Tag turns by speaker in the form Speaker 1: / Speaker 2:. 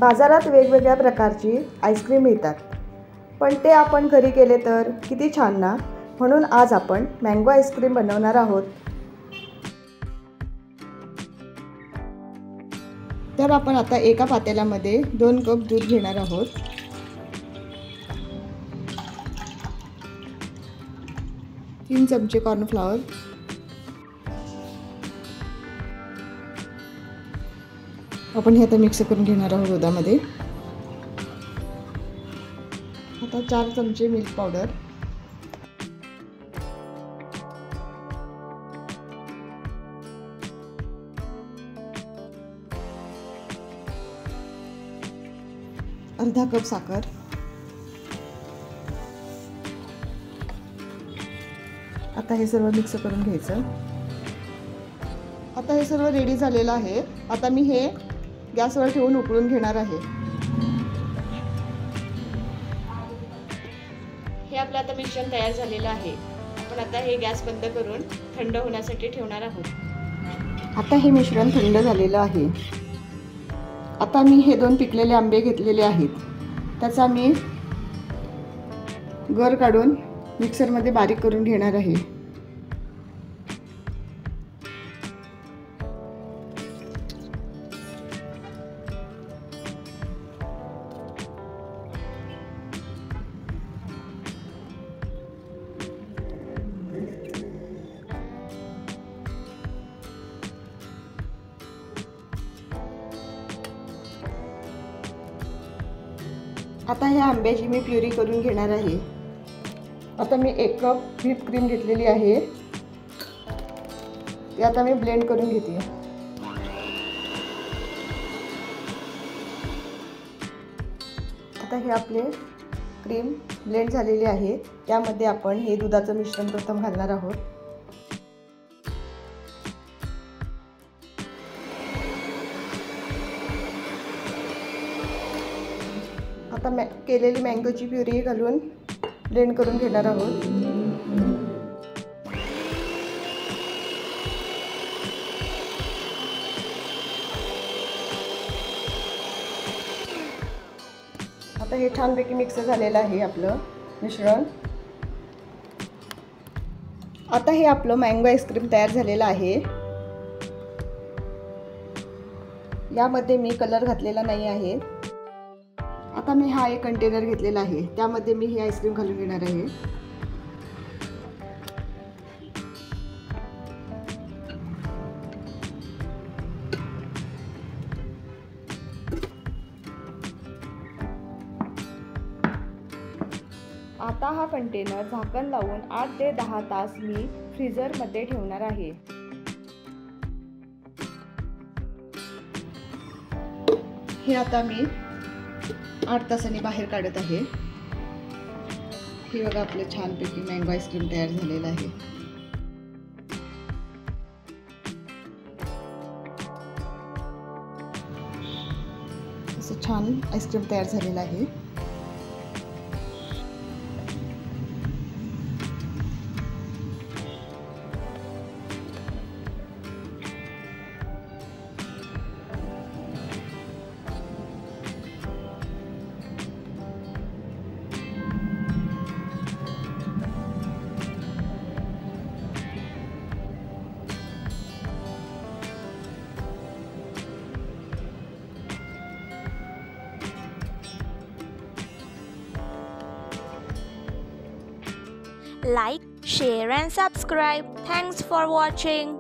Speaker 1: बाजारात वेगवेगळ्या प्रकारची आईस्क्रीम मिळतात, पण ते आपण घरी केले तर किती छान ना. म्हणून आज आपण मँगो आईस्क्रीम बनवणार आहोत. तर आपण आता एका पातेल्यामध्ये 2 कप दूध घेणार आहोत. तीन चमचे कॉर्नफ्लॉवर, आपण हे आता मिक्स करून घेणार आहोत दुधामध्ये. आता 4 चमचे मिल्क पावडर, अर्धा कप साखर, आता हे सर्व मिक्स करून घ्यायचं. आता हे सर्व रेडी झालेलं आहे. आता मी हे गॅसवर ठेवून उकळून घेणार आहे. हे आपलं आता मिश्रण तयार झालेलं आहे. आपण आता हे गॅस बंद करून थंड होण्यासाठी ठेवणार आहोत. आता हे मिश्रण थंड झालेलं आहे. आता मी हे 2 पिकलेले आंबे घेतलेले आहेत. त्याचा मी गर काढून मिक्सरमध्ये बारीक करून घेणार आहे. आता ह्या आंब्याची मी प्युरी करून घेणार आहे. आता मी 1 कप व्हिप क्रीम घेतलेली आहे. ती आता मी ब्लेंड करून घेते. आता हे आपले क्रीम ब्लेंड झालेली आहे. त्यामध्ये आपण हे दुधाचं मिश्रण प्रथम घालणार आहोत. आता केलेली मँगोची प्युरी घालून ब्लेंड करून घेणार आहोत. आता हे छानपैकी मिक्स झालेलं आहे आपलं मिश्रण. आता हे आपलं मँगो आईस्क्रीम तयार झालेलं आहे. यामध्ये मी कलर घातलेला नाही आहे. आता मी हा एक कंटेनर घेतलेला आहे. त्यामध्ये मी ही आईस्क्रीम घालून घेणार आहे. आता हा कंटेनर झाकण लावून 8 ते 10 तास मी फ्रीझरमध्ये ठेवणार आहे. हे आता मी 8 तासांनी बाहेर काढत आहे. हे बघा आपलं छानपैकी मँगो आईस्क्रीम तयार झालेलं आहे. असं छान आईस्क्रीम तयार झालेलं आहे.
Speaker 2: Like, share and subscribe. Thanks for watching.